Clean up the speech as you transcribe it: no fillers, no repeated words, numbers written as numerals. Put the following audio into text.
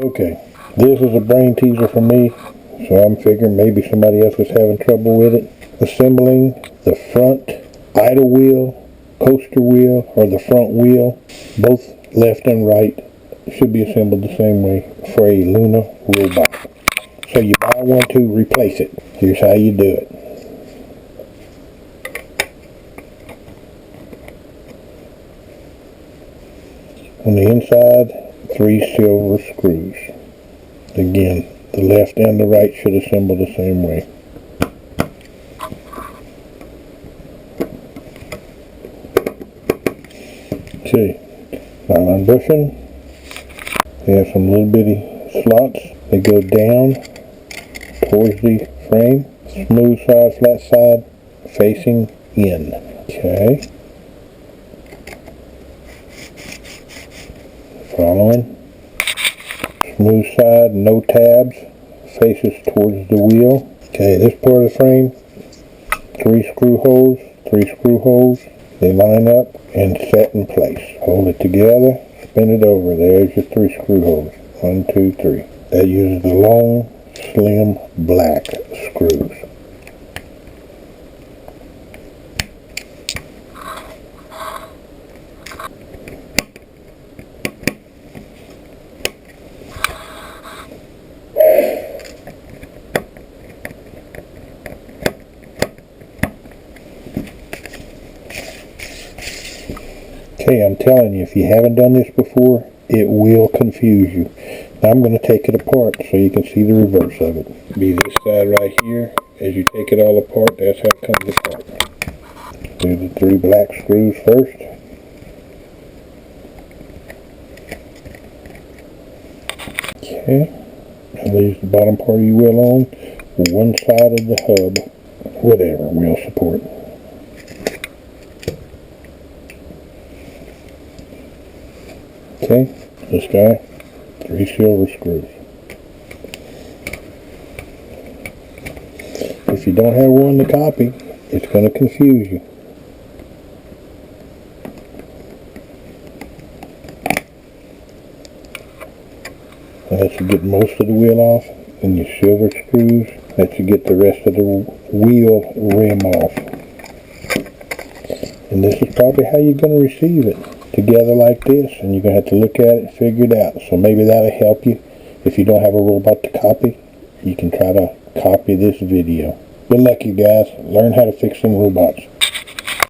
Okay, this is a brain teaser for me, so I'm figuring maybe somebody else is having trouble with it. Assembling the front idle wheel, coaster wheel, or the front wheel, both left and right, should be assembled the same way for a Loona Robot. So you buy one to replace it. Here's how you do it. On the inside, 3 silver screws. Again, the left and the right should assemble the same way. Okay, nylon bushing. They have some little bitty slots. They go down towards the frame. Smooth side, flat side, facing in. Okay. Following. Smooth side, no tabs, faces towards the wheel. Okay, this part of the frame, 3 screw holes, 3 screw holes. They line up and set in place. Hold it together, spin it over. There's your 3 screw holes. 1, 2, 3. That uses the long, slim, black screws. Okay, I'm telling you, if you haven't done this before, it will confuse you. Now I'm going to take it apart so you can see the reverse of it. Be this side right here. As you take it all apart, that's how it comes apart. Do the 3 black screws first. Okay, and leaves the bottom part of your wheel on. One side of the hub, whatever, wheel support. Okay, this guy, 3 silver screws. If you don't have one to copy, it's going to confuse you. That lets you get most of the wheel off, and your silver screws lets you get the rest of the wheel rim off. And this is probably how you're going to receive it. Together like this, and you're going to have to look at it and figure it out. So maybe that'll help you. If you don't have a robot to copy, you can try to copy this video. Good luck, you guys. Learn how to fix some robots.